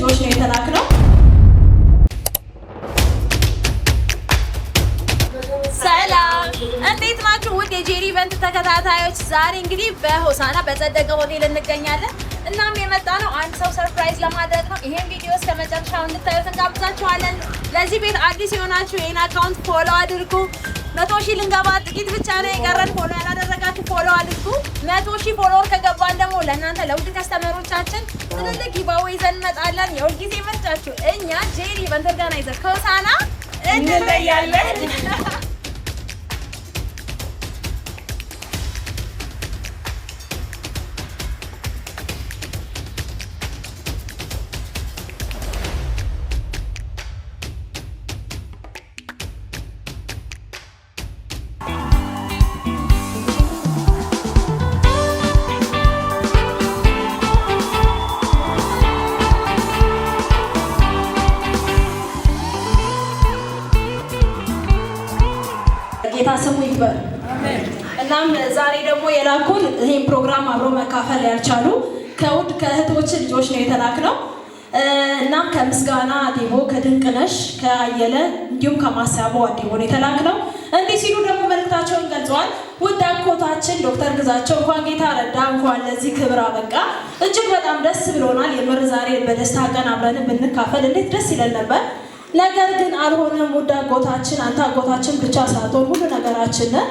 ልጆች ነው የተላክነው። ሰላም እንዴት ናችሁ? ውድ የጄሪ ኢቨንት ተከታታዮች ዛሬ እንግዲህ በሆሳና በጸደቀ ሆቴል እንገኛለን። እናም የመጣ ነው አንድ ሰው ሰርፕራይዝ ለማድረግ ነው። ይሄን ቪዲዮ እስከ መጨረሻው እንድታዩት እንጋብዛችኋለን። ለዚህ ቤት አዲስ የሆናችሁ ይሄን አካውንት ፎሎ አድርጉ። 100,000 ልንገባ ጥቂት ብቻ ነው የቀረን። ፎሎ ያላደረጋችሁ ፎሎ አድርጉ። 100,000 ፎሎወር ከገባን ደግሞ ለእናንተ ለውድ ከስተመሮቻችን ትልልቅ ጊቫዌ ይዘን እንመጣለን። የሁልጊዜ ምርጫችሁ እኛ ጄሪ ኢቨንት ኦርጋናይዘር ከሆሳና እንለያለን። ጌታ ስሙ ይክበር። አሜን። እናም ዛሬ ደግሞ የላኩን ይሄን ፕሮግራም አብሮ መካፈል ያልቻሉ ከውድ ከእህቶች ልጆች ነው የተላክነው። እናም ከምስጋና ዲቦ፣ ከድንቅነሽ፣ ከአየለ እንዲሁም ከማሳቦ ዲቦ ነው የተላክነው። እንዲህ ሲሉ ደግሞ መልእክታቸውን ገልጸዋል። ውድ አጎታችን ዶክተር ግዛቸው እንኳን ጌታ ረዳ፣ እንኳን ለዚህ ክብር አበቃ። እጅግ በጣም ደስ ብሎናል። የምር ዛሬ በደስታ ቀን አብረን ብንካፈል እንዴት ደስ ይለን ነበር። ነገር ግን አልሆነም። ውድ አጎታችን አንተ አጎታችን ብቻ ሳትሆን ሁሉ ነገራችን ነህ።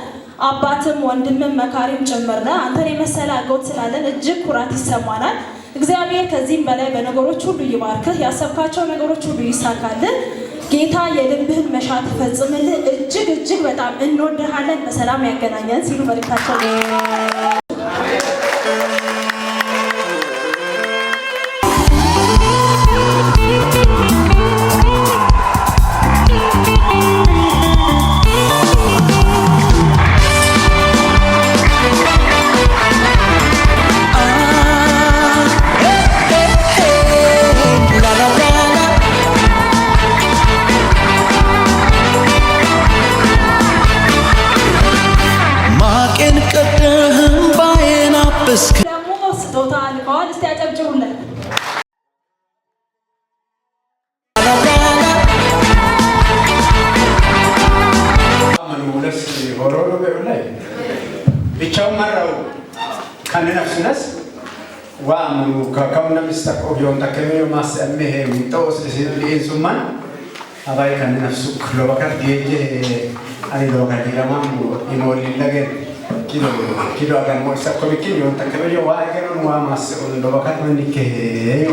አባትም ወንድምም መካሪም ጭምር ነህ። አንተን የመሰለ አጎት ስላለን እጅግ ኩራት ይሰማናል። እግዚአብሔር ከዚህም በላይ በነገሮች ሁሉ ይባርክህ። ያሰብካቸው ነገሮች ሁሉ ይሳካልህ። ጌታ የልብህን መሻት ይፈጽምልህ። እጅግ እጅግ በጣም እንወድሃለን። በሰላም ያገናኘን ሲሉ መልእክታቸው ደግሞ ስጦታ አልቀዋል። እስቲ ያጨብጭቡለት። ብቻውን መራው ከነፍስነስ ዋምኑ ከከምነምስተቆ ቢሆን ተከሜ ማሰሜ ሚጦስ ለኢንሱማን አባይ ከነፍሱ ክሎባከር ዲጄ አኒ ሎባከር ዲራማን ኢሞሊለገን ኪሎ አጋን ሞርሳ ኮሚኪን ዮን ተከበየ ዋገን ዋ ማስኡ ሎባከር መንከ ዮ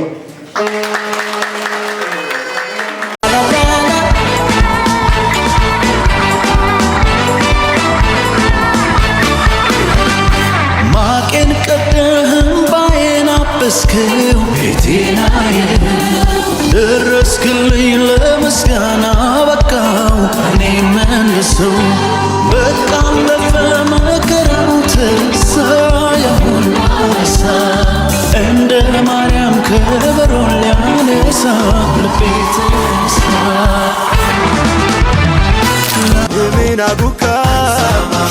ማቄን ቀደህም ባየና በስከው ቤቴናዬ ደረስክልኝ ለምስጋና በቃው እኔ መልሰው በቃም በመከራው ተሳ የሆን ማሳ እንደ ማርያም ከበሮን ሊያነሳ ልቤ ተነሳ የሜና ዱካ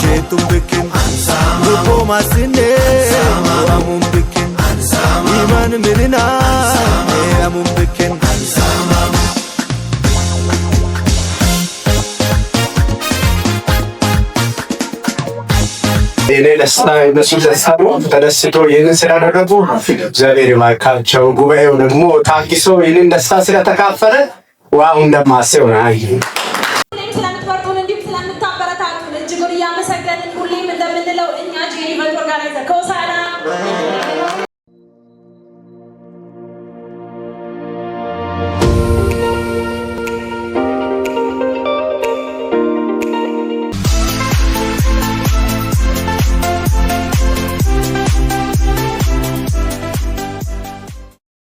ሼቱም ብክን ጉቦ ማስኔ ዋሙም ብክን ኢማን ምንና ያሙም ብክን እኔ ደስታ እነሱ ደስታ ተደስቶ ይህንን ስላደረጉ እግዚአብሔር ይባርካቸው። ጉባኤው ደግሞ ታግሶ ይህንን ደስታ ስለተካፈለ ዋው እንደማሰው ነው። ስለምትመርጡን እንዲሁም ስለምታበረታቱን እጅጉን እያመሰገንን ሁሌም እንደምንለው እኛ ጄሪ ኢቨንት ኦርጋናይዘር ከሆሳና